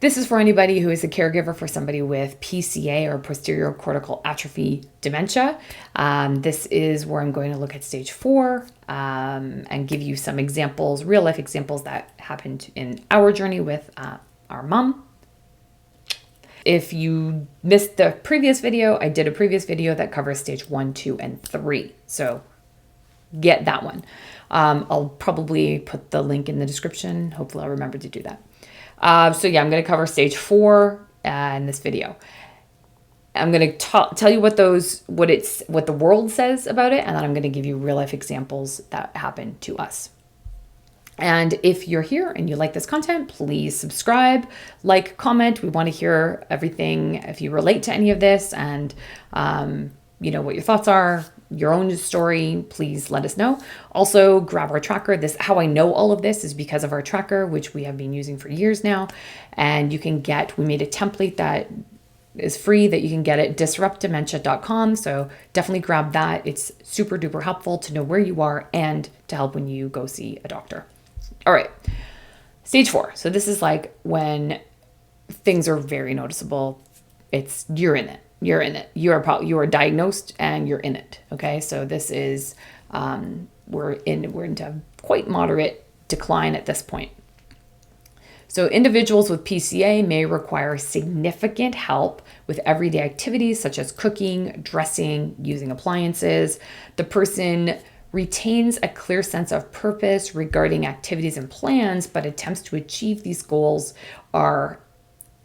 This is for anybody who is a caregiver for somebody with PCA or posterior cortical atrophy dementia. This is where I'm going to look at stage 4 and give you some examples, real life examples that happened in our journey with our mom. If you missed the previous video, I did a previous video that covers stage 1, 2, and 3. So get that one. I'll probably put the link in the description. Hopefully I'll remember to do that. So yeah, I'm going to cover stage 4 in this video. I'm going to tell you what the world says about it, and then I'm going to give you real life examples that happened to us. And if you're here and you like this content, please subscribe, like, comment. We want to hear everything. If you relate to any of this and what your thoughts are, your own story, please let us know. Also, grab our tracker. How I know all of this is because of our tracker, which we have been using for years now. And we made a template that is free that you can get at disruptdementia.com. So definitely grab that. It's super duper helpful to know where you are and to help when you go see a doctor. All right, stage 4. So this is like when things are very noticeable. You're in it. You're in it. You are diagnosed and you're in it. Okay. So this is, we're into quite moderate decline at this point. So individuals with PCA may require significant help with everyday activities such as cooking, dressing, using appliances. The person retains a clear sense of purpose regarding activities and plans, but attempts to achieve these goals are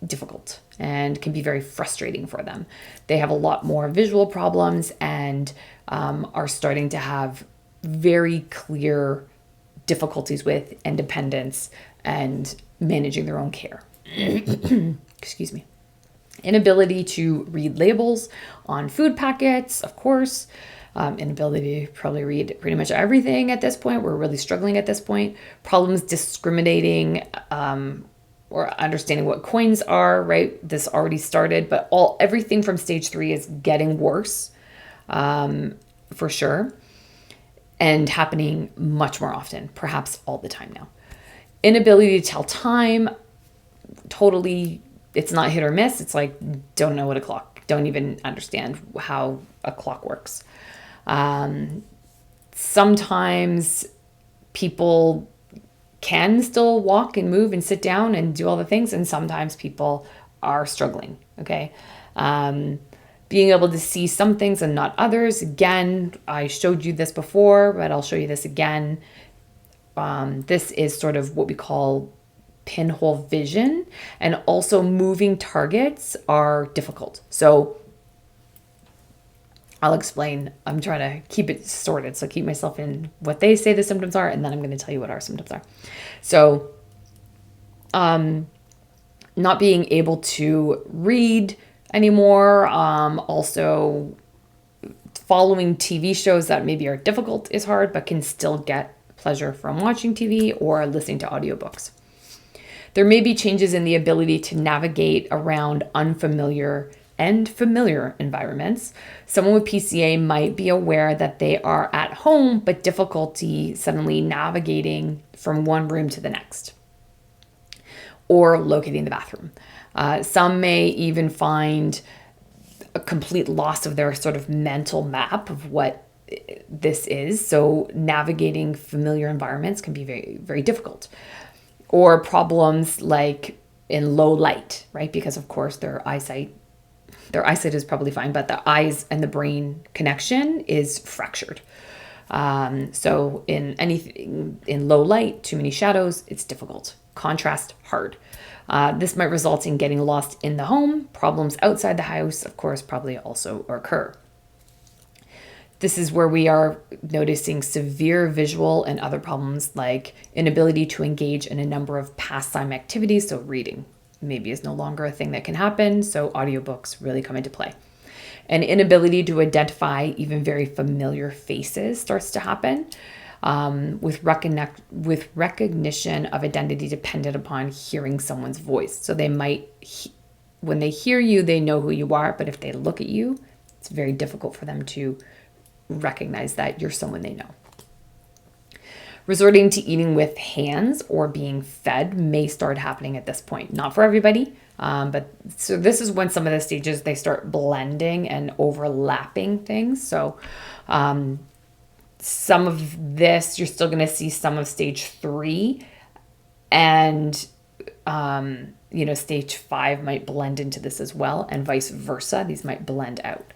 difficult and can be very frustrating for them. They have a lot more visual problems and are starting to have very clear difficulties with independence and managing their own care. Excuse me. Inability to read labels on food packets, of course. Inability to probably read pretty much everything at this point. We're really struggling at this point. Problems discriminating or understanding what coins are, right? This already started, but everything from stage 3 is getting worse, for sure, and happening much more often, perhaps all the time now. Inability to tell time, totally, it's not hit or miss. It's like, don't know what don't even understand how a clock works. Sometimes people can still walk and move and sit down and do all the things. And sometimes people are struggling. Okay. Being able to see some things and not others. Again, I showed you this before, but I'll show you this again. This is sort of what we call pinhole vision, and also moving targets are difficult. So I'll explain. I'm trying to keep it sorted. So keep myself in what they say the symptoms are, and then I'm going to tell you what our symptoms are. So, not being able to read anymore. Also, following TV shows that maybe are difficult is hard, but can still get pleasure from watching TV or listening to audiobooks. There may be changes in the ability to navigate around unfamiliar and familiar environments. Someone with PCA might be aware that they are at home, but difficulty suddenly navigating from one room to the next or locating the bathroom. Some may even find a complete loss of their sort of mental map of what this is. So navigating familiar environments can be very, very difficult. Or problems like in low light, right? Because of course their eyesight is probably fine, but the eyes and the brain connection is fractured. So in anything in low light, too many shadows, it's difficult. Contrast, hard. This might result in getting lost in the home. Problems outside the house, of course, probably also occur. This is where we are noticing severe visual and other problems like inability to engage in a number of pastime activities. So reading maybe is no longer a thing that can happen. So audiobooks really come into play. An inability to identify even very familiar faces starts to happen, with recognition of identity dependent upon hearing someone's voice. So they might, when they hear you, they know who you are, but if they look at you, it's very difficult for them to recognize that you're someone they know. Resorting to eating with hands or being fed may start happening at this point. Not for everybody, but so this is when some of the stages, they start blending and overlapping things. So some of this, you're still going to see some of stage 3, and stage 5 might blend into this as well, and vice versa. These might blend out.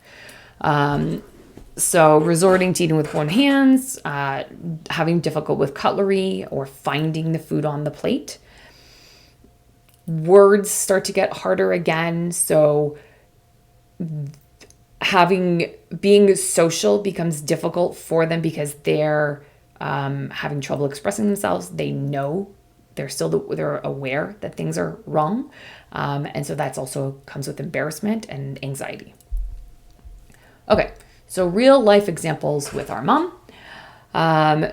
So resorting to eating with one hands, having difficult with cutlery or finding the food on the plate. Words start to get harder again. So being social becomes difficult for them because they're having trouble expressing themselves. They know they're aware that things are wrong. And so that's also comes with embarrassment and anxiety. Okay. So real life examples with our mom.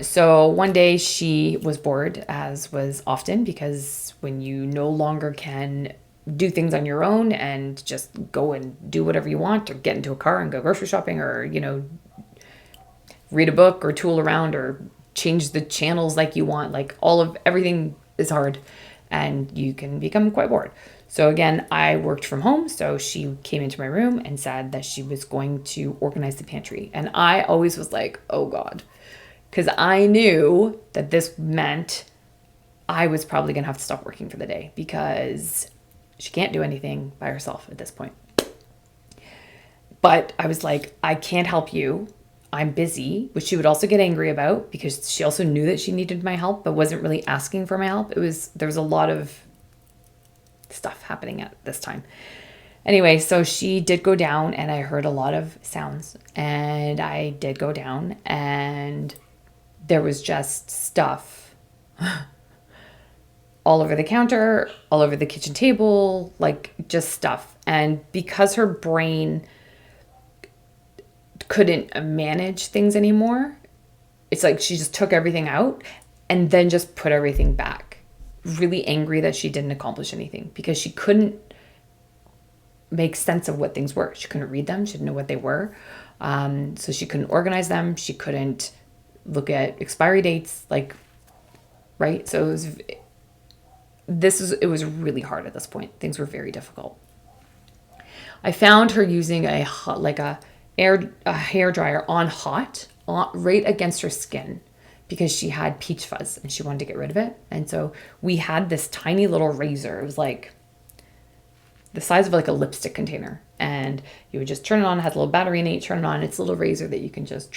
So one day she was bored, as was often, because when you no longer can do things on your own and just go and do whatever you want, or get into a car and go grocery shopping, or, read a book or tool around or change the channels like you want, like everything is hard and you can become quite bored. So again, I worked from home. So she came into my room and said that she was going to organize the pantry. And I always was like, oh God, because I knew that this meant I was probably going to have to stop working for the day because she can't do anything by herself at this point. But I was like, I can't help you. I'm busy, which she would also get angry about because she also knew that she needed my help, but wasn't really asking for my help. There was a lot of stuff happening at this time. Anyway, so she did go down and I heard a lot of sounds, and I did go down and there was just stuff all over the counter, all over the kitchen table, like just stuff. And because her brain couldn't manage things anymore, it's like she just took everything out and then just put everything back. Really angry that she didn't accomplish anything because she couldn't make sense of what things were. She couldn't read them. She didn't know what they were. So she couldn't organize them. She couldn't look at expiry dates, right? So it was really hard at this point. Things were very difficult. I found her using a hair dryer on hot, right against her skin, because she had peach fuzz and she wanted to get rid of it. And so we had this tiny little razor. It was like the size of like a lipstick container. And you would just turn it on, it has a little battery in it, you turn it on, it's a little razor that you can just...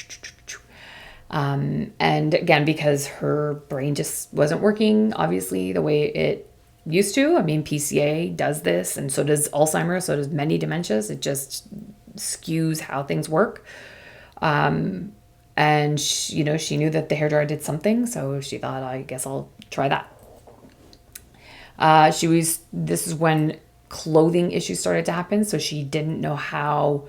and again, because her brain just wasn't working, obviously, the way it used to. I mean, PCA does this, and so does Alzheimer's, so does many dementias. It just skews how things work. And she knew that the hairdryer did something, so she thought, I guess I'll try that. This is when clothing issues started to happen, so she didn't know how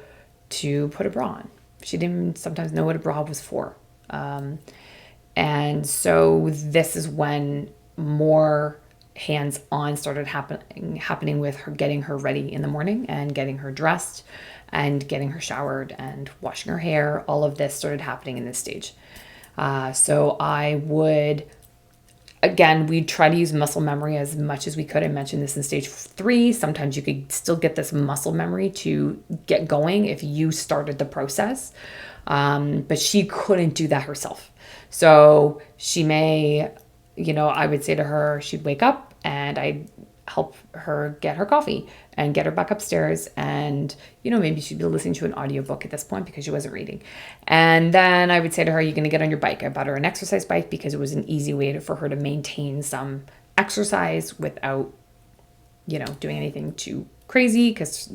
to put a bra on. She didn't sometimes know what a bra was for. And so this is when more hands-on started happening with her, getting her ready in the morning and getting her dressed and getting her showered and washing her hair. All of this started happening in this stage. So I would, again, we'd try to use muscle memory as much as we could. I mentioned this in stage 3. Sometimes you could still get this muscle memory to get going if you started the process. But she couldn't do that herself. So she may, I would say to her, she'd wake up and I'd help her get her coffee and get her back upstairs. And, maybe she'd be listening to an audiobook at this point because she wasn't reading. And then I would say to her, you're going to get on your bike. I bought her an exercise bike because it was an easy way for her to maintain some exercise without, doing anything too crazy because,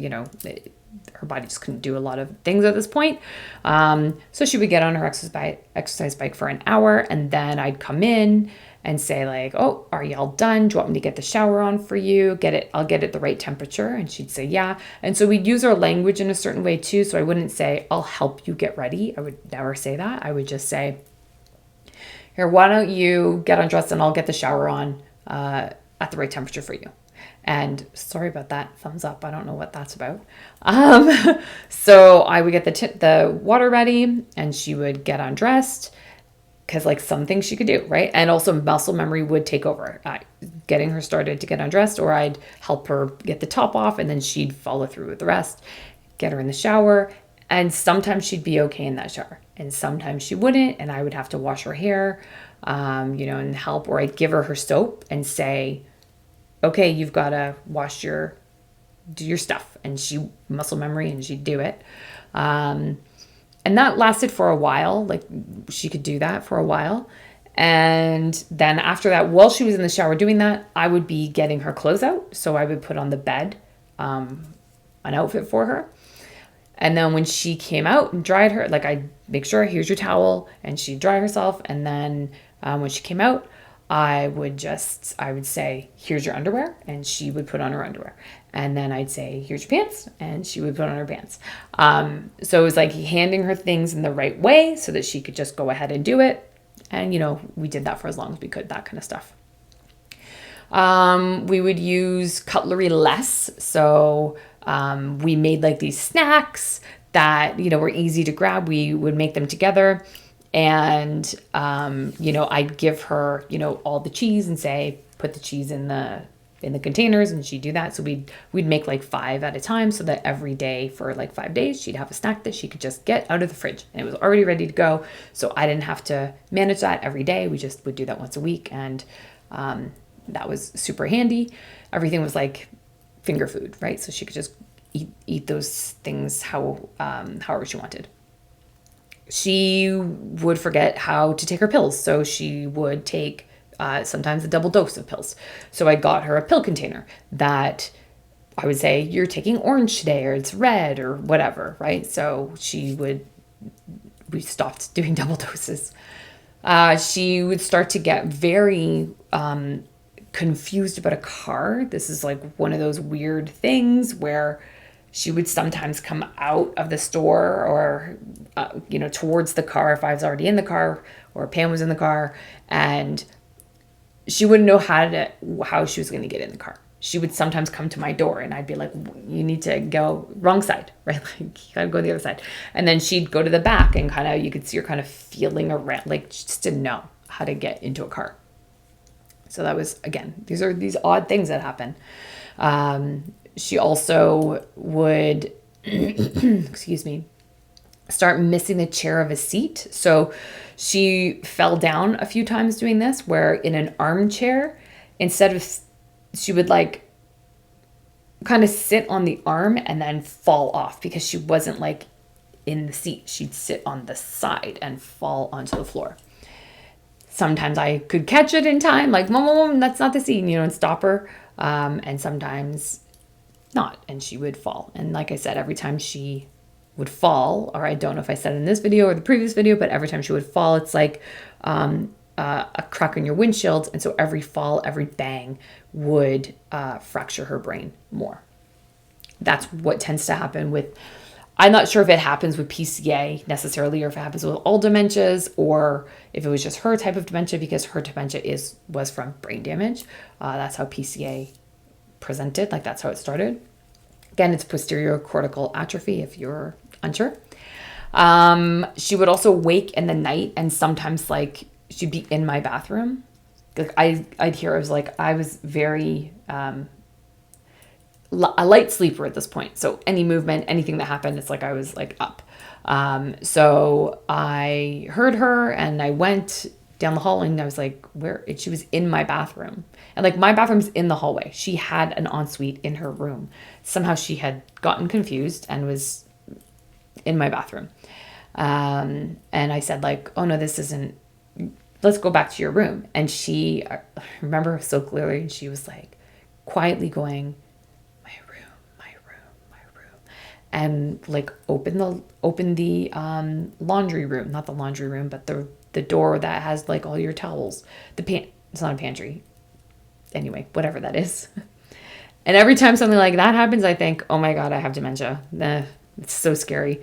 her body just couldn't do a lot of things at this point. So she would get on her exercise bike for an hour, and then I'd come in and say like, oh, are y'all done? Do you want me to get the shower on for you? I'll get it the right temperature. And she'd say, yeah. And so we'd use our language in a certain way too. So I wouldn't say, I'll help you get ready. I would never say that. I would just say, here, why don't you get undressed and I'll get the shower on at the right temperature for you. And sorry about that thumbs up. I don't know what that's about. So I would get the water ready and she would get undressed. because like some things she could do, right? And also muscle memory would take over, getting her started to get undressed, or I'd help her get the top off and then she'd follow through with the rest, get her in the shower. And sometimes she'd be okay in that shower and sometimes she wouldn't. And I would have to wash her hair, and help, or I'd give her soap and say, okay, you've got to do your stuff. And she muscle memory and she'd do it. And that lasted for a while. Like she could do that for a while. And then after that, while she was in the shower doing that, I would be getting her clothes out. So I would put on the bed an outfit for her. And then when she came out and dried her, like I'd make sure, here's your towel, and she'd dry herself. And then when she came out, I would say, here's your underwear, and she would put on her underwear. And then I'd say, here's your pants, and she would put on her pants. So it was like handing her things in the right way so that she could just go ahead and do it. And, we did that for as long as we could, that kind of stuff. We would use cutlery less. So we made like these snacks that, were easy to grab. We would make them together. And, I'd give her, all the cheese and say, put the cheese in the containers, and she'd do that. So we'd make like 5 at a time so that every day for like 5 days, she'd have a snack that she could just get out of the fridge and it was already ready to go. So I didn't have to manage that every day. We just would do that once a week. And, that was super handy. Everything was like finger food, right? So she could just eat those things however she wanted. She would forget how to take her pills. So she would take sometimes a double dose of pills. So I got her a pill container that I would say, you're taking orange today, or it's red, or whatever, right? So we stopped doing double doses. She would start to get very confused about a car. This is like one of those weird things where she would sometimes come out of the store or, towards the car if I was already in the car or Pam was in the car, and she wouldn't know how she was going to get in the car. She would sometimes come to my door and I'd be like, you need to go wrong side, right? Like you gotta go the other side. And then she'd go to the back and you could see her kind of feeling around, like she just didn't know how to get into a car. So that was, again, these are these odd things that happen. She also would, start missing the chair of a seat. So she fell down a few times doing this, where in an armchair, she would like kind of sit on the arm and then fall off because she wasn't like in the seat. She'd sit on the side and fall onto the floor. Sometimes I could catch it in time, like, Mom, that's not the seat, and stop her. And sometimes not, and she would fall. And like I said, every time she would fall, or I don't know if I said it in this video or the previous video, but every time she would fall, it's like a crack in your windshield. And so every fall, every bang would fracture her brain more. That's what tends to happen with, I'm not sure if it happens with PCA necessarily, or if it happens with all dementias, or if it was just her type of dementia, because her dementia was from brain damage. That's how PCA presented, like that's how it started. Again, it's posterior cortical atrophy if you're unsure. She would also wake in the night, and sometimes like she'd be in my bathroom. Like I'd hear, I was very a light sleeper at this point. So any movement, anything that happened, it's like I was like up. So I heard her and I went down the hall and I was like, she was in my bathroom. And like my bathroom's in the hallway. She had an ensuite in her room. Somehow she had gotten confused and was in my bathroom. And I said like, oh no, this isn't, let's go back to your room. And I remember so clearly, and she was like quietly going, and like open the laundry room, not the laundry room, but the door that has like all your towels. It's not a pantry. Anyway, whatever that is. And every time something like that happens, I think, oh my God, I have dementia. It's so scary.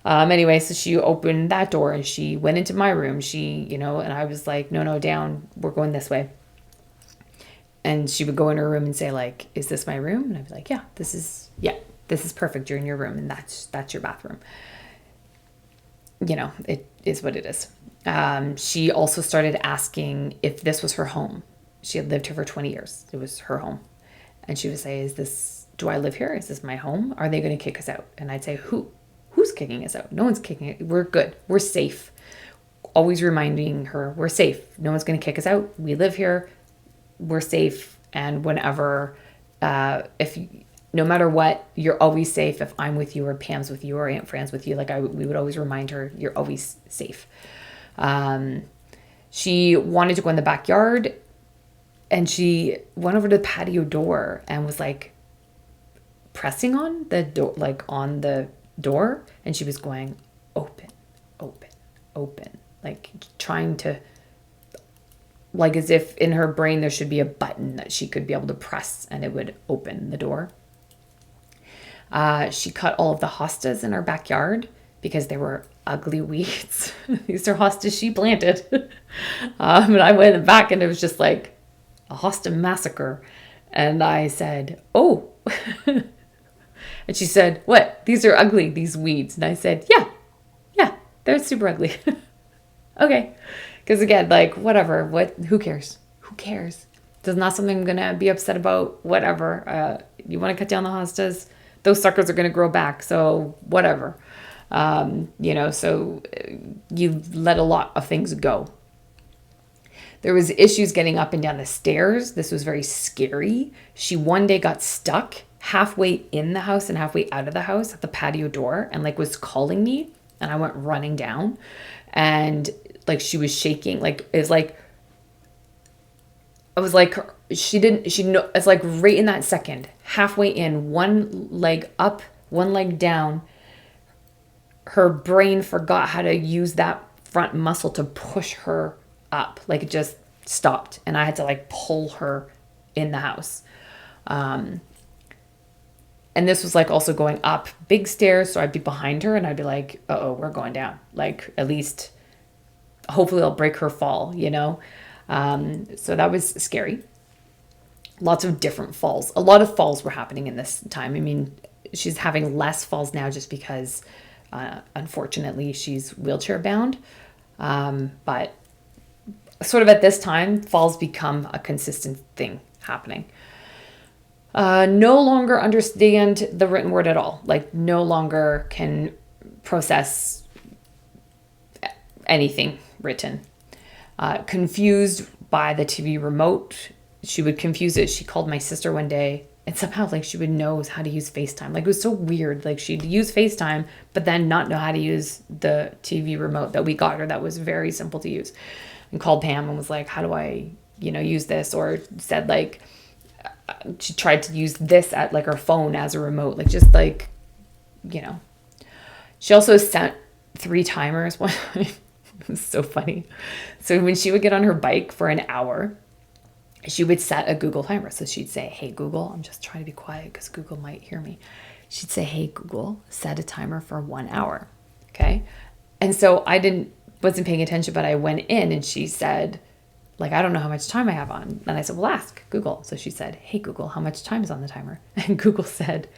Anyway, so she opened that door and she went into my room. And I was like, no, down. We're going this way. And she would go in her room and say like, is this my room? And I'd be like, yeah, this is perfect. You're in your room and that's your bathroom. It is what it is. She also started asking if this was her home. She had lived here for 20 years. It was her home. And she would say, do I live here? Is this my home? Are they going to kick us out? And I'd say, who's kicking us out? No one's kicking it. We're good. We're safe. Always reminding her, we're safe. No one's going to kick us out. We live here. We're safe. And whenever, no matter what, you're always safe if I'm with you or Pam's with you or Aunt Fran's with you. We would always remind her, you're always safe. She wanted to go in the backyard, and she went over to the patio door and was like pressing on the door, on the door. And she was going, open, open, open, like trying to, like as if in her brain there should be a button that she could be able to press and it would open the door. She cut all of the hostas in our backyard because they were ugly weeds. These are hostas she planted. And I went back and it was just like a hosta massacre. And I said, oh. And she said, what? These are ugly, these weeds. And I said, yeah, they're super ugly. Okay. Because again, like, whatever, who cares? Who cares? There's not something I'm going to be upset about, whatever. You want to cut down the hostas? Those suckers are going to grow back. So whatever. So you let a lot of things go. There was issues getting up and down the stairs. This was very scary. She one day got stuck halfway in the house and halfway out of the house at the patio door and like was calling me, and I went running down, and like she was shaking. Like it's like I was like it's like right in that second, halfway in, one leg up, one leg down, her brain forgot how to use that front muscle to push her up. Like it just stopped, and I had to like pull her in the house. And this was like also going up big stairs, so I'd be behind her and I'd be like, uh-oh, we're going down. Like at least hopefully I'll break her fall, so that was scary. Lots of different falls. A lot of falls were happening in this time. I mean, she's having less falls now just because unfortunately she's wheelchair bound. But sort of at this time, falls become a consistent thing happening. No longer understand the written word at all. Like no longer can process anything written. Confused by the TV remote. She would confuse it. She called my sister one day and somehow like she would know how to use FaceTime. Like it was so weird. Like she'd use FaceTime, but then not know how to use the TV remote that we got her that was very simple to use. And called Pam and was like, how do I, use this? Or said like, she tried to use this at like her phone as a remote. Like just like, She also sent 3 timers one time. It was so funny. So when she would get on her bike for an hour, she would set a Google timer. So she'd say, hey, Google, I'm just trying to be quiet because Google might hear me. She'd say, hey, Google, set a timer for 1 hour. Okay. And so I wasn't paying attention, but I went in and she said, like, I don't know how much time I have on. And I said, well, ask Google. So she said, hey, Google, how much time is on the timer? And Google said,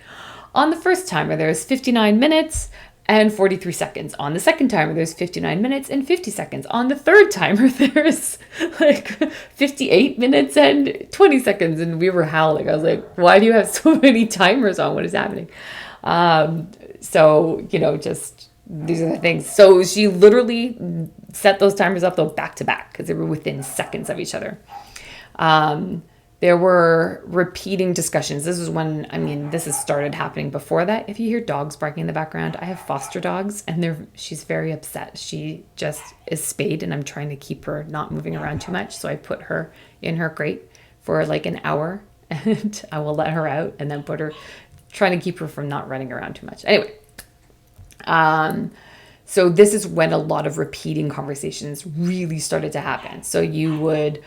on the first timer, there's 59 minutes and 43 seconds. On the second timer, there's 59 minutes and 50 seconds. On the third timer, there's like 58 minutes and 20 seconds. And we were howling. I was like, why do you have so many timers on? What is happening? Just these are the things. So she literally set those timers up though back to back because they were within seconds of each other. There were repeating discussions. This is when, this has started happening before that. If you hear dogs barking in the background, I have foster dogs and she's very upset. She just is spayed and I'm trying to keep her not moving around too much. So I put her in her crate for like an hour and I will let her out and then trying to keep her from not running around too much. Anyway, so this is when a lot of repeating conversations really started to happen. So you would,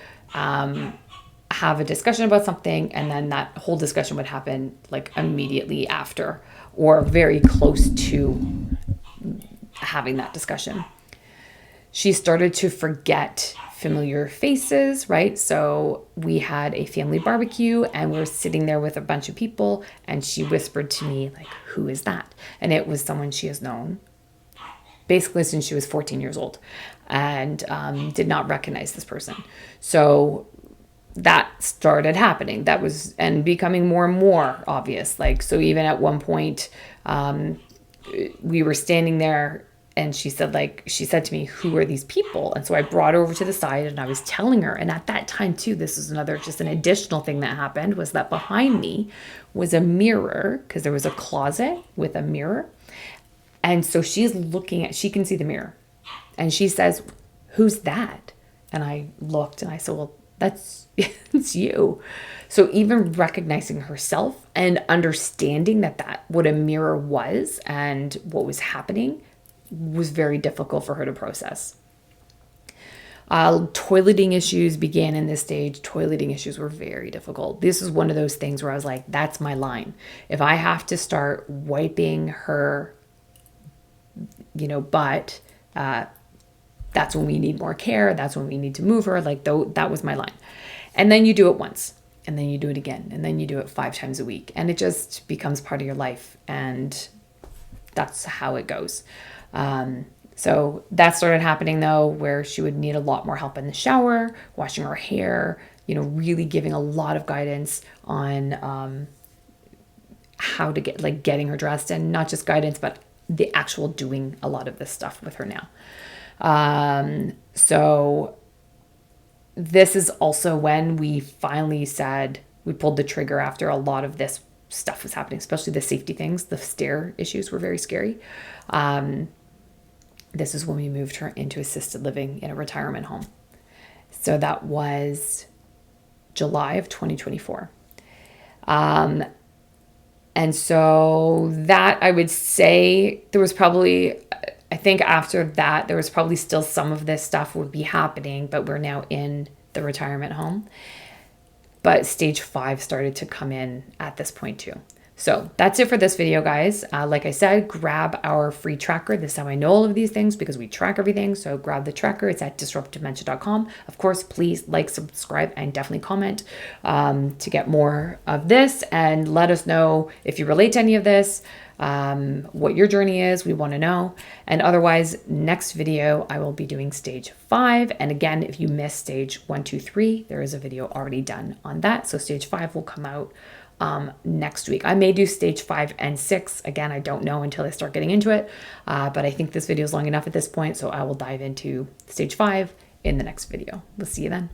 have a discussion about something and then that whole discussion would happen like immediately after or very close to having that discussion. She started to forget familiar faces, right? So we had a family barbecue and we're sitting there with a bunch of people and she whispered to me like, who is that? And it was someone she has known basically since she was 14 years old. and did not recognize this person. So that started happening. That was, and becoming more and more obvious. Like, so even at one point, we were standing there and she said to me, who are these people? And so I brought her over to the side and I was telling her. And at that time too, this is just an additional thing that happened, was that behind me was a mirror, because there was a closet with a mirror. And so she can see the mirror. And she says, who's that? And I looked and I said, well, that's it's you. So even recognizing herself and understanding that what a mirror was and what was happening was very difficult for her to process. Toileting issues began in this stage. Toileting issues were very difficult. This is one of those things where I was like, that's my line. If I have to start wiping her, butt, that's when we need more care. That's when we need to move her. Like, that was my line. And then you do it once, and then you do it again, and then you do it 5 times a week, and it just becomes part of your life. And that's how it goes. So that started happening though, where she would need a lot more help in the shower, washing her hair, really giving a lot of guidance on, how to getting her dressed, and not just guidance, but the actual doing a lot of this stuff with her now. So this is also when we finally said, we pulled the trigger after a lot of this stuff was happening, especially the safety things. The stair issues were very scary. This is when we moved her into assisted living in a retirement home. So that was July of 2024. And so that, I would say, there was probably, I think after that, there was probably still some of this stuff would be happening, but we're now in the retirement home. But stage 5 started to come in at this point too. So that's it for this video, guys. Like I said, grab our free tracker. This is how I know all of these things, because we track everything. So grab the tracker. It's at disruptdementia.com. Of course, please like, subscribe, and definitely comment to get more of this. And let us know if you relate to any of this, what your journey is. We want to know. And otherwise, next video, I will be doing stage 5. And again, if you missed stage 1, 2, 3, there is a video already done on that. So stage 5 will come out next week. I may do stage 5 and 6. Again, I don't know until I start getting into it. But I think this video is long enough at this point, so I will dive into stage 5 in the next video. We'll see you then.